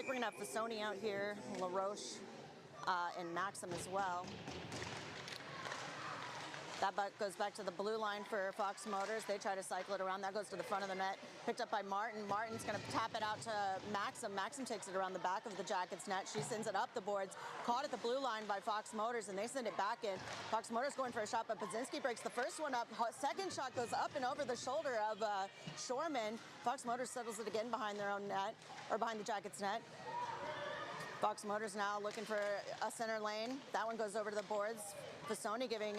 like we're going to have Fasoni out here, LaRoche, and Maxim as well. That goes back to the blue line for Fox Motors. They try to cycle it around. That goes to the front of the net. Picked up by Martin. Martin's going to tap it out to Maxim. Maxim takes it around the back of the Jackets net. She sends it up the boards. Caught at the blue line by Fox Motors, and they send it back in. Fox Motors going for a shot, but Budzinski breaks the first one up. Second shot goes up and over the shoulder of Shorman. Fox Motors settles it again behind their own net, or behind the Jackets net. Fox Motors now looking for a center lane. That one goes over to the boards. Fasoni giving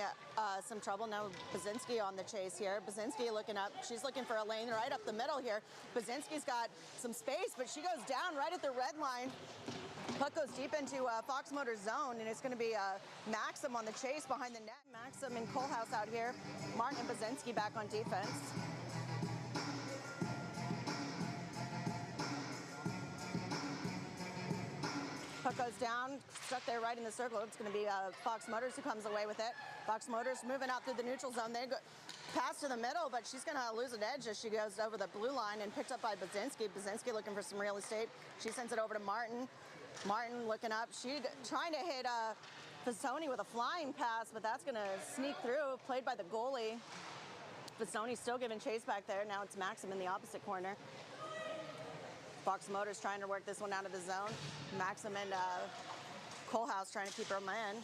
some trouble. Now Budzinski on the chase here. Budzinski looking up. She's looking for a lane right up the middle here. Budzinski's got some space, but she goes down right at the red line. Puck goes deep into Fox Motors zone, and it's going to be Maxim on the chase behind the net. Maxim and Kohlhaas out here. Martin and Budzinski back on defense. Puck goes down, stuck there right in the circle. It's going to be Fox Motors who comes away with it. Fox Motors moving out through the neutral zone. They go pass to the middle, but she's going to lose an edge as she goes over the blue line and picked up by Budzinski. Budzinski looking for some real estate. She sends it over to Martin. Martin looking up. She trying to hit Fasoni with a flying pass, but that's going to sneak through. Played by the goalie. Fasoni still giving chase back there. Now it's Maxim in the opposite corner. Fox Motors trying to work this one out of the zone. Maxim and Kohlhaas trying to keep her man.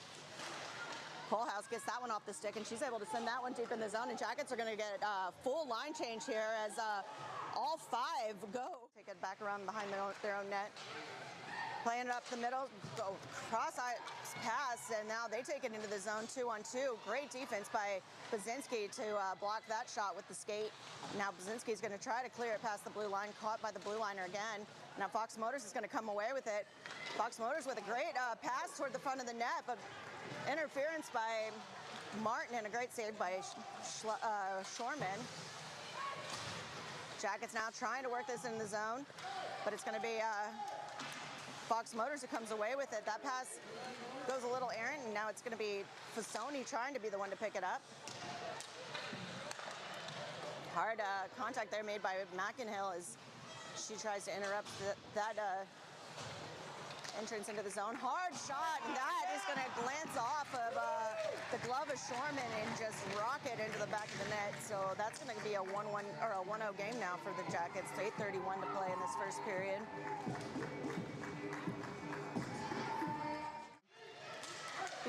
Kohlhaas gets that one off the stick, and she's able to send that one deep in the zone. And Jackets are going to get full line change here as all five go. Take it back around behind their own net. Playing it up the middle, go cross-ice pass, and now they take it into the zone 2-on-2. Great defense by Budzinski to block that shot with the skate. Now Budzinski's going to try to clear it past the blue line, caught by the blue liner again. Now Fox Motors is going to come away with it. Fox Motors with a great pass toward the front of the net, but interference by Martin and a great save by Shorman. Jackets now trying to work this in the zone, but it's going to be Fox Motors who comes away with it. That pass goes a little errant, and now it's going to be Fasoni trying to be the one to pick it up. Hard contact there made by McInhill as she tries to interrupt that entrance into the zone. Hard shot, and that is going to glance off of the glove of Shorman and just rocket into the back of the net. So that's going to be a 1-1 or a 1-0 game now for the Jackets. 8:31 to play in this first period.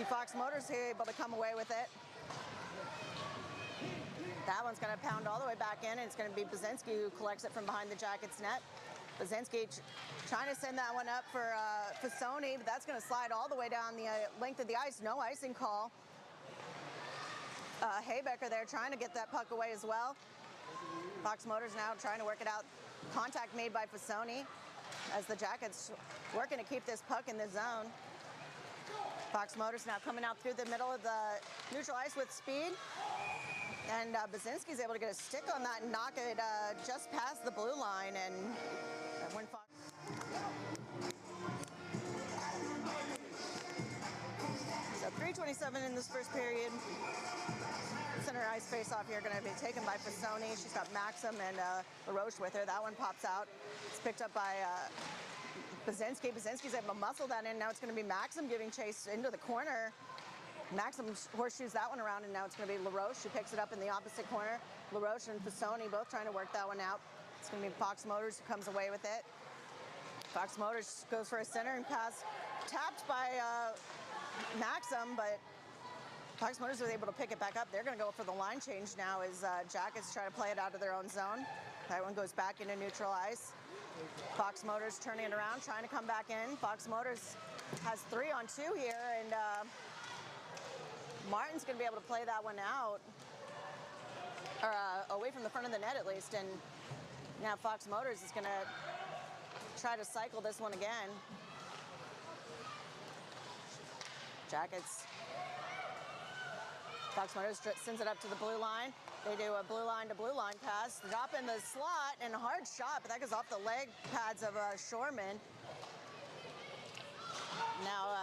Fox Motors able to come away with it. That one's going to pound all the way back in, and it's going to be Budzinski who collects it from behind the Jackets net. Budzinski trying to send that one up for Fasoni, but that's going to slide all the way down the length of the ice. No icing call. Haybecker there trying to get that puck away as well. Fox Motors now trying to work it out. Contact made by Fasoni as the Jackets working to keep this puck in the zone. Fox Motors now coming out through the middle of the neutral ice with speed. And Budzinski's able to get a stick on that and knock it just past the blue line. And when Fox... So 3:27 in this first period. Center ice face-off here going to be taken by Fasoni. She's got Maxim and LaRoche with her. That one pops out. It's picked up by... Budzinski. Budzinski's able to muscle that in. Now it's going to be Maxim giving chase into the corner. Maxim horseshoes that one around, and now it's going to be LaRoche who picks it up in the opposite corner. LaRoche and Fasoni both trying to work that one out. It's going to be Fox Motors who comes away with it. Fox Motors goes for a centering pass. Tapped by Maxim, but Fox Motors was able to pick it back up. They're going to go for the line change now as Jackets try to play it out of their own zone. That one goes back into neutral ice. Fox Motors turning it around, trying to come back in. Fox Motors has 3-on-2 here, and Martin's going to be able to play that one out, or away from the front of the net at least. And now Fox Motors is going to try to cycle this one again. Jackets. Fox Motors sends it up to the blue line. They do a blue line to blue line pass, drop in the slot, and a hard shot, but that goes off the leg pads of Shorman. Now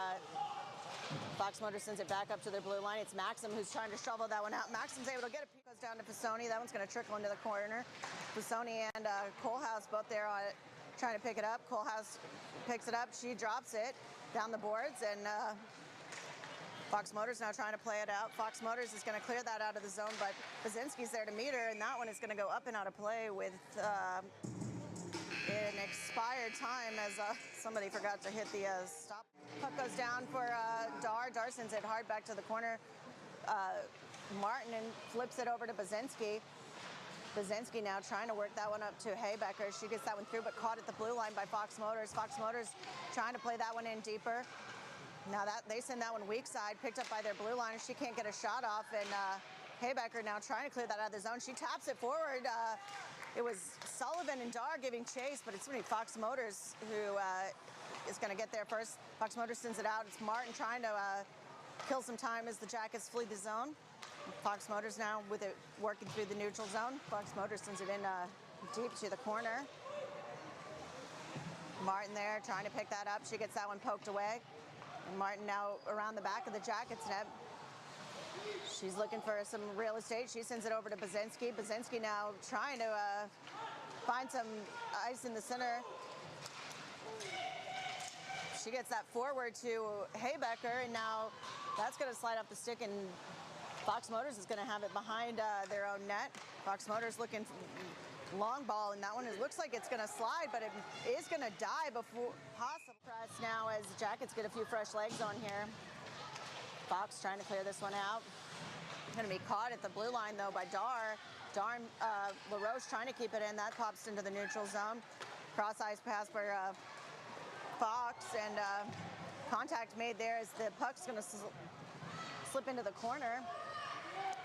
Fox Motors sends it back up to their blue line. It's Maxim who's trying to shovel that one out. Maxim's able to get it. Goes down to Fasoni. That one's going to trickle into the corner. Fasoni and Kohlhaas both there trying to pick it up. Kohlhaas picks it up. She drops it down the boards, and Fox Motors now trying to play it out. Fox Motors is going to clear that out of the zone, but Basinski's there to meet her, and that one is going to go up and out of play with an expired time as somebody forgot to hit the stop. Puck goes down for Dar. Dar sends it hard back to the corner. Martin flips it over to Basinski. Basinski now trying to work that one up to Haybecker. She gets that one through, but caught at the blue line by Fox Motors. Fox Motors trying to play that one in deeper. Now that they send that one weak side, picked up by their blue line. She can't get a shot off, and Haybecker now trying to clear that out of the zone. She taps it forward. It was Sullivan and Dar giving chase, but it's going to be Fox Motors who is going to get there first. Fox Motors sends it out. It's Martin trying to kill some time as the Jackets flee the zone. Fox Motors now with it working through the neutral zone. Fox Motors sends it in deep to the corner. Martin there trying to pick that up. She gets that one poked away. And Martin now around the back of the Jackets net. She's looking for some real estate. She sends it over to Basinski. Basinski now trying to find some ice in the center. She gets that forward to Haybecker, and now that's going to slide off the stick, and Fox Motors is going to have it behind their own net. Fox Motors looking for long ball, and that one looks like it's going to slide, but it is going to die before possible. Press now as the Jackets get a few fresh legs on here. Fox trying to clear this one out. Going to be caught at the blue line, though, by Dar. Dar, LaRoche trying to keep it in. That pops into the neutral zone. Cross-ice pass for Fox, and contact made there as the puck's going to slip into the corner.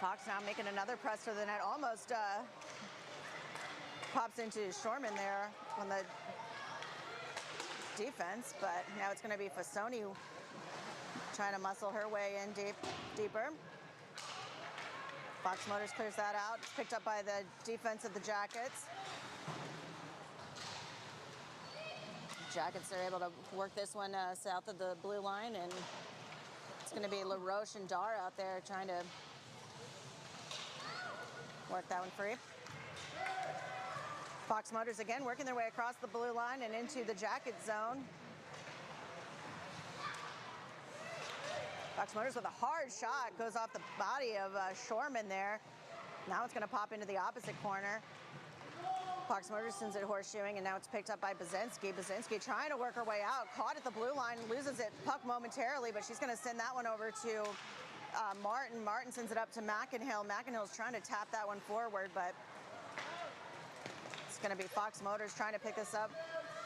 Fox now making another press to the net. Almost pops into Shorman there on the defense, but now it's going to be Fasoni trying to muscle her way in deeper. Fox Motors clears that out. It's picked up by the defense of the Jackets. Jackets are able to work this one south of the blue line, and it's going to be LaRoche and Dar out there trying to work that one free. Fox Motors again working their way across the blue line and into the Jacket zone. Fox Motors with a hard shot goes off the body of Shorman there. Now it's going to pop into the opposite corner. Fox Motors sends it horseshoeing, and now it's picked up by Basinski. Basinski trying to work her way out, caught at the blue line, loses it puck momentarily, but she's going to send that one over to Martin. Martin sends it up to McInhill. McInhill's trying to tap that one forward, but it's going to be Fox Motors trying to pick this up.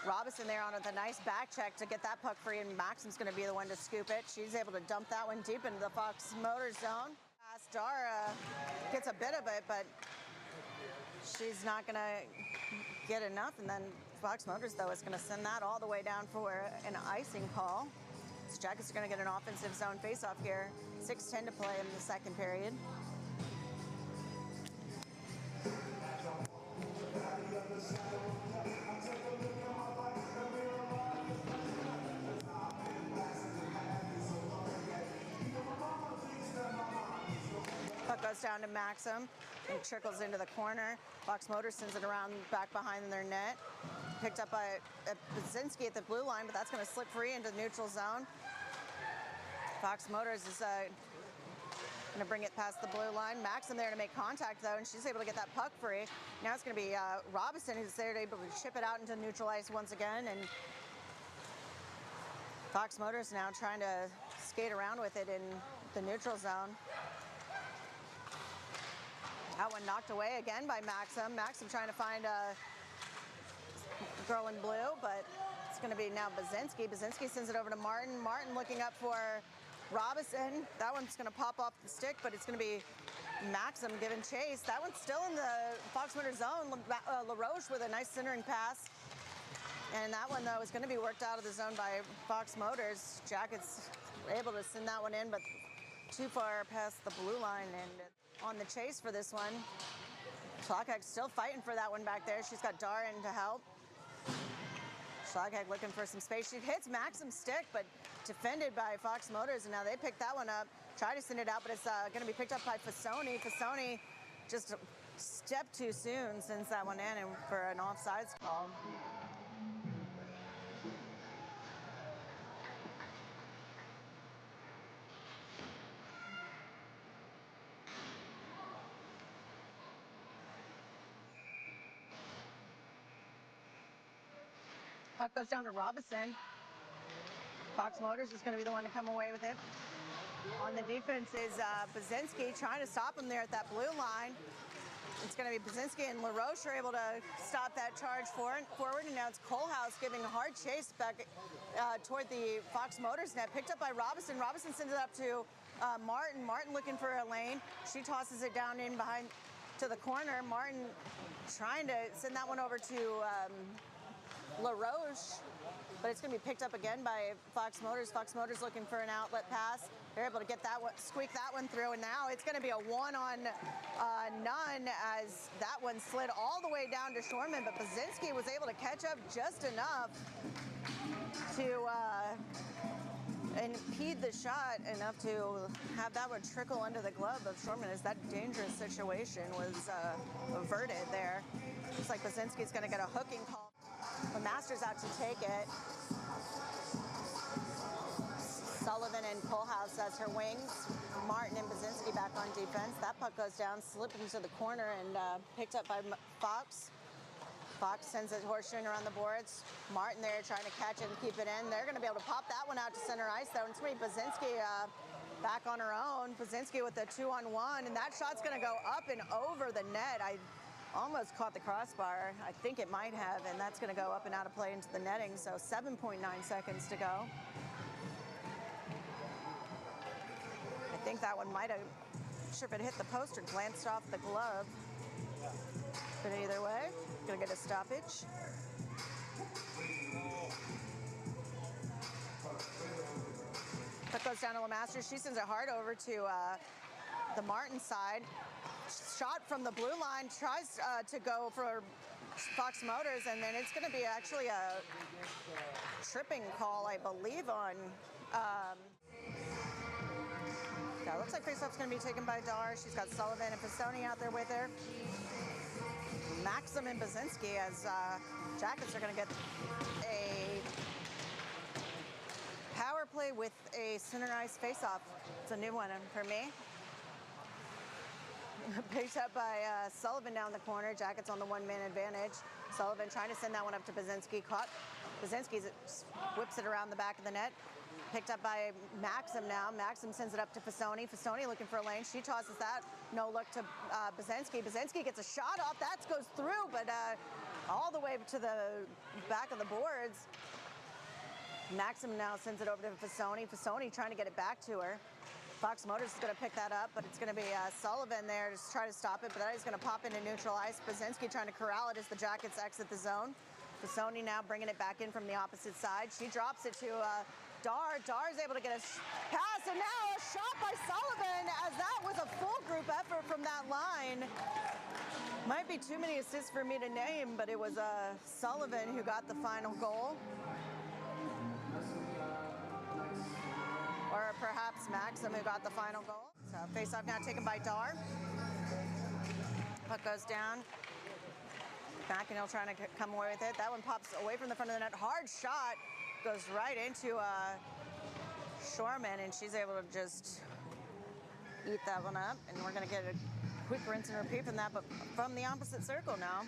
Robinson there on a nice back check to get that puck free, and Maxim's going to be the one to scoop it. She's able to dump that one deep into the Fox Motors zone. Dara gets a bit of it, but she's not going to get enough, and then Fox Motors, though, is going to send that all the way down for an icing call. So Jackets are going to get an offensive zone faceoff here. 6:10 to play in the second period. Puck goes down to Maxim and trickles into the corner. Fox Motors sends it around back behind their net. Picked up by Basinski at the blue line, but that's going to slip free into the neutral zone. Fox Motors is going to bring it past the blue line. Maxim there to make contact, though, and she's able to get that puck free. Now it's going to be Robinson who's there to able to chip it out into neutral ice once again, and Fox Motors now trying to skate around with it in the neutral zone. That one knocked away again by Maxim. Maxim trying to find a girl in blue, but it's going to be now Basinski. Basinski sends it over to Martin. Martin looking up for Robinson. That one's going to pop off the stick, but it's going to be Maxim giving chase. That one's still in the Fox Motors zone. LaRoche with a nice centering pass. And that one, though, is going to be worked out of the zone by Fox Motors. Jackets were able to send that one in, but too far past the blue line. And on the chase for this one, Schlagheck's still fighting for that one back there. She's got Dar in to help. Schlagheck looking for some space. She hits Maxim's stick, but defended by Fox Motors, and now they pick that one up. Try to send it out, but it's going to be picked up by Fasoni. Fasoni just a step too soon, sends that one in and for an offsides call. Puck goes down to Robinson. Fox Motors is going to be the one to come away with it. On the defense is Bazinski trying to stop him there at that blue line. It's going to be Bazinski and LaRoche are able to stop that charge forward, and now it's Kohlhaas giving a hard chase back toward the Fox Motors net. Picked up by Robinson. Robinson sends it up to Martin. Martin looking for a lane. She tosses it down in behind to the corner. Martin trying to send that one over to LaRoche, but it's going to be picked up again by Fox Motors. Fox Motors looking for an outlet pass. They're able to get that one, squeak that one through, and now it's going to be a one-on-none as that one slid all the way down to Shorman, but Bazinski was able to catch up just enough to impede the shot, enough to have that one trickle under the glove of Shorman as that dangerous situation was averted there. Looks like Bazinski's going to get a hooking call. The Masters out to take it. Sullivan and Kohlhaas as her wings. Martin and Bazinski back on defense. That puck goes down, slipped into the corner, and picked up by Fox. Fox sends it horseshoeing around the boards. Martin there trying to catch it and keep it in. They're going to be able to pop that one out to center ice, though. And it's going to be Bazinski back on her own. Bazinski with a 2-on-1, and that shot's going to go up and over the net. I almost caught the crossbar. I think it might have, and that's going to go up and out of play into the netting. So 7.9 seconds to go. I think that one might have, not sure if it hit the post or glanced off the glove. But either way, gonna get a stoppage. That goes down to LeMaster. She sends it hard over to the Martin side. Shot from the blue line, tries to go for Fox Motors, and then it's going to be actually a tripping call, I believe, on... yeah, looks like faceoff's going to be taken by Dar. She's got Sullivan and Pisoni out there with her. Maxim and Bazinski as Jackets are going to get a power play with a center ice faceoff. It's a new one for me. Picked up by Sullivan down the corner. Jackets on the one-man advantage. Sullivan trying to send that one up to Bazinski. Caught. Bazinski whips it around the back of the net. Picked up by Maxim now. Maxim sends it up to Pisoni. Pisoni looking for a lane. She tosses that. No look to Bazinski. Bazinski gets a shot off. That goes through, but all the way to the back of the boards. Maxim now sends it over to Pisoni. Pisoni trying to get it back to her. Fox Motors is going to pick that up, but it's going to be Sullivan there to try to stop it, but that is going to pop into neutral ice. Bazinski trying to corral it as the Jackets exit the zone. Pisoni now bringing it back in from the opposite side. She drops it to Dar. Dar is able to get a pass, and now a shot by Sullivan, as that was a full group effort from that line. Might be too many assists for me to name, but it was Sullivan who got the final goal. Or perhaps Maxim who got the final goal. So face-off now taken by Dar. Puck goes down. McInnill trying to come away with it. That one pops away from the front of the net. Hard shot goes right into Shorman, and she's able to just eat that one up. And we're going to get a quick rinse and repeat from that, but from the opposite circle now.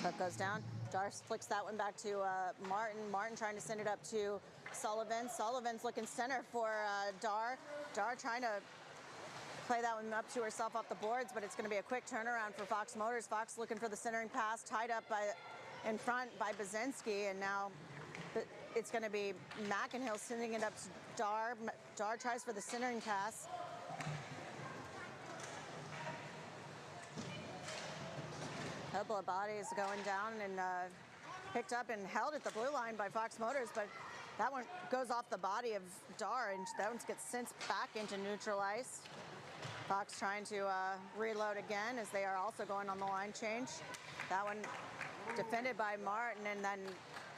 Puck goes down. Dar flicks that one back to Martin. Martin trying to send it up to Sullivan. Sullivan's looking center for Dar. Dar trying to play that one up to herself off the boards, but it's going to be a quick turnaround for Fox Motors. Fox looking for the centering pass, tied up in front by Bazinski, and now it's going to be McInnill sending it up to Dar. Dar tries for the centering pass. Couple of bodies going down and picked up and held at the blue line by Fox Motors, but that one goes off the body of Dar, and that one gets sent back into neutral ice. Fox trying to reload again as they are also going on the line change. That one defended by Martin and then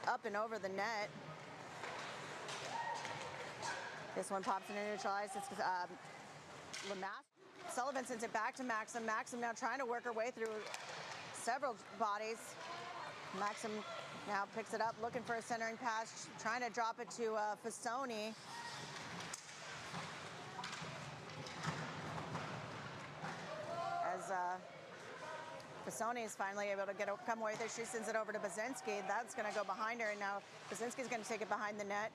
up and over the net. This one pops into neutral ice. It's Lemass. Sullivan sends it back to Maxim. Maxim now trying to work her way through several bodies. Maxim now picks it up, looking for a centering pass, trying to drop it to Pisoni. Fasoni is finally able to come away with it. She sends it over to Bazinski. That's going to go behind her, and now Bazinski's going to take it behind the net.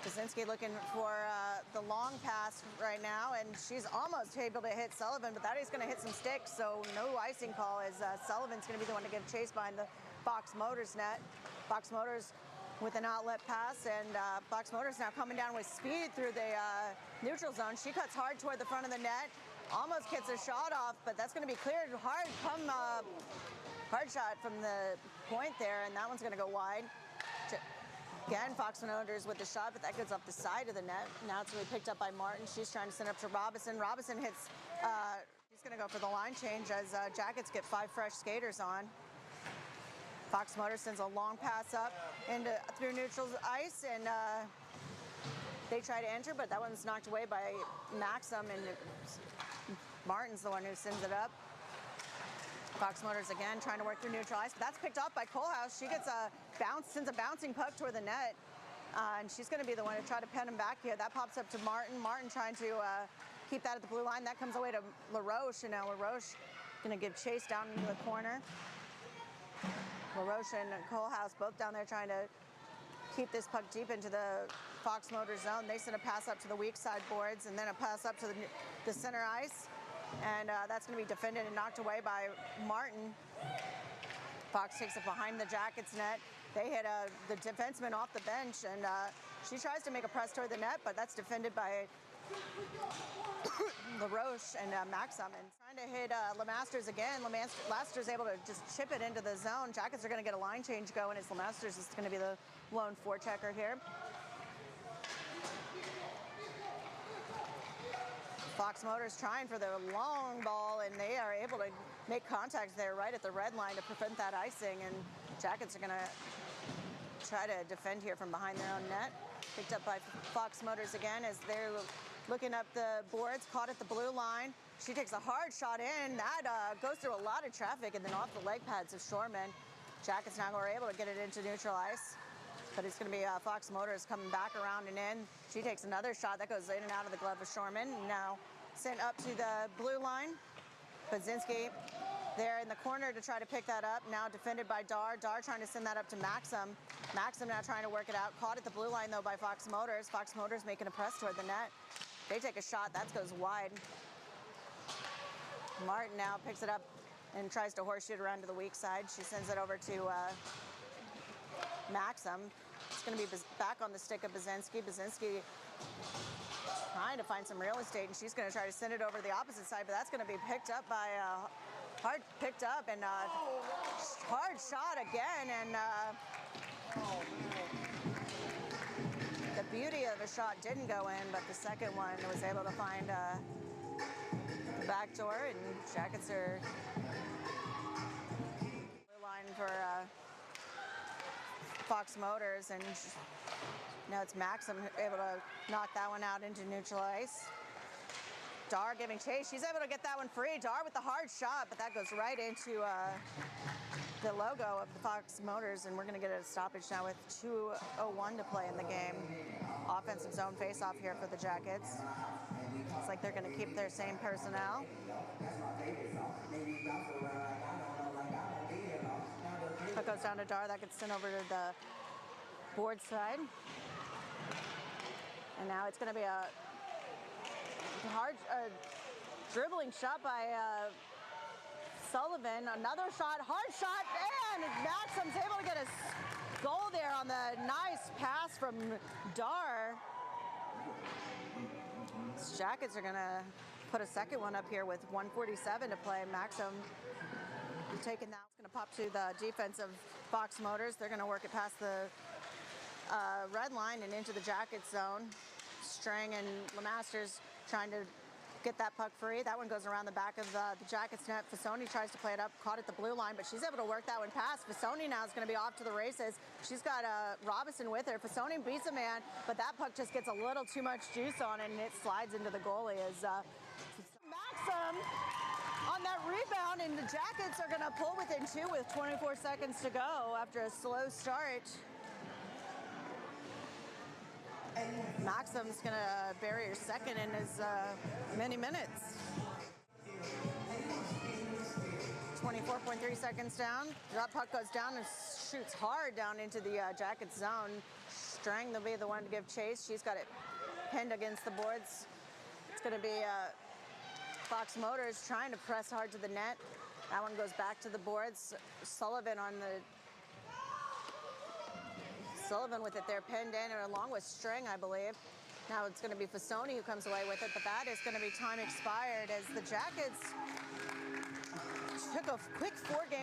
Bazinski looking for the long pass right now, and she's almost able to hit Sullivan, but that is going to hit some sticks, so no icing call as Sullivan's going to be the one to give chase behind the Fox Motors net. Fox Motors with an outlet pass, and Fox Motors now coming down with speed through the neutral zone. She cuts hard toward the front of the net, almost gets a shot off, but that's going to be cleared hard. Hard shot from the point there, and that one's going to go wide. Again, Fox Motors with the shot, but that goes off the side of the net. Now it's going to be picked up by Martin. She's trying to send up to Robinson. Robinson hits, she's going to go for the line change as Jackets get 5 fresh skaters on. Fox Motors sends a long pass up through neutral ice, and they try to enter, but that one's knocked away by Maxim, and Martin's the one who sends it up. Fox Motors again trying to work through neutral ice, but that's picked up by Kohlhaas. She gets sends a bouncing puck toward the net, and she's going to be the one to try to pen him back here. That pops up to Martin. Martin trying to keep that at the blue line. That comes away to LaRoche, and now LaRoche going to give chase down into the corner. LaRoche and Kohlhaas both down there trying to keep this puck deep into the Fox Motors zone. They send a pass up to the weak side boards, and then a pass up to the center ice. And that's going to be defended and knocked away by Martin. Fox takes it behind the Jackets net. They hit the defenseman off the bench, and she tries to make a press toward the net, but that's defended by LaRoche and Maxim. And trying to hit Lemasters again. Lemasters able to just chip it into the zone. Jackets are going to get a line change going as Lemasters is going to be the lone forechecker here. Fox Motors trying for the long ball, and they are able to make contact there right at the red line to prevent that icing, and Jackets are going to try to defend here from behind their own net. Picked up by Fox Motors again as they're looking up the boards, caught at the blue line. She takes a hard shot in. That goes through a lot of traffic and then off the leg pads of Shorman. Jackets now are able to get it into neutral ice, but it's going to be Fox Motors coming back around and in. She takes another shot that goes in and out of the glove of Shorman. Now sent up to the blue line. Bazinski there in the corner to try to pick that up. Now defended by Dar. Dar trying to send that up to Maxim. Maxim now trying to work it out. Caught at the blue line, though, by Fox Motors. Fox Motors making a press toward the net. They take a shot. That goes wide. Martin now picks it up and tries to horseshoe it around to the weak side. She sends it over to Maxim. It's going to be back on the stick of Bazinski. Bazinski trying to find some real estate, and she's going to try to send it over to the opposite side, but that's going to be picked up by hard picked up, and hard shot again, and the beauty of the shot didn't go in, but the second one was able to find the back door, and Jackets are blue line for Fox Motors, and now it's Maxim able to knock that one out into neutral ice. Dar giving chase. She's able to get that one free. Dar with the hard shot, but that goes right into the logo of the Fox Motors, and we're going to get a stoppage now with 2:01 to play in the game. Offensive zone face-off here for the Jackets. Looks like they're going to keep their same personnel. That goes down to Dar. That gets sent over to the board side. And now it's going to be a hard dribbling shot by Sullivan. Another shot, hard shot, and Maxim's able to get a goal there on the nice pass from Dar. Jackets are going to put a second one up here with 1:47 to play. Maxim taking that. It's going to pop to the defense of Fox Motors. They're going to work it past the red line and into the Jackets zone. Strang and Lemasters trying to get that puck free. That one goes around the back of the Jackets net. Fasoni tries to play it up, caught at the blue line, but she's able to work that one past. Fasoni now is going to be off to the races. She's got Robinson with her. Fasoni beats a man, but that puck just gets a little too much juice on it, and it slides into the goalie as Maxim on that rebound, and the Jackets are going to pull within 2 with 24 seconds to go after a slow start. Maxim's going to bury her second in as many minutes. 24.3 seconds down. That puck goes down and shoots hard down into the Jackets zone. Strang will be the one to give chase. She's got it pinned against the boards. It's going to be Fox Motors trying to press hard to the net. That one goes back to the boards. Sullivan with it there pinned in, or along with String, I believe. Now it's going to be Fasoni who comes away with it, but that is going to be time expired as the Jackets took a quick 4-game